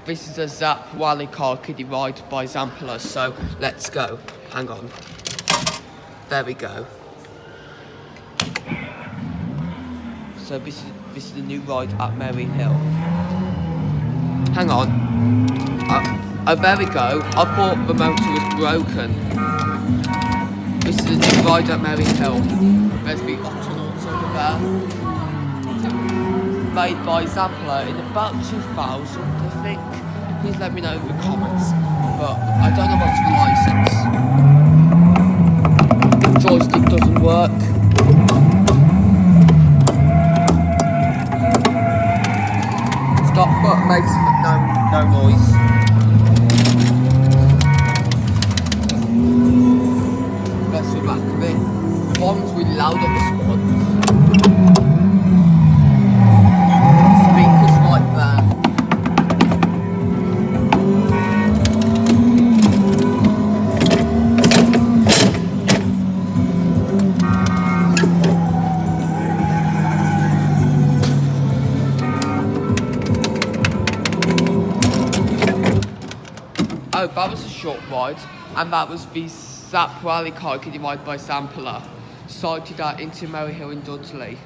This is a Zampela car kiddie ride by Zampela, so let's go. Hang on. There we go. So this is the new ride at Merry Hill. Hang on. Oh, there we go. I thought the motor was broken. This is a new ride at Merry Hill. There's the Octonauts over there. Made by Zampela in about 2000, I think. Please let me know in the comments. But I don't know what's the license. The joystick doesn't work. Stop button makes no noise. That's the back of it. One's really loud on this one. Speakers right there. Oh, that was a short ride, and that was the Zampela car kiddie ride by Zampela, sighted at into Merry Hill in Dudley.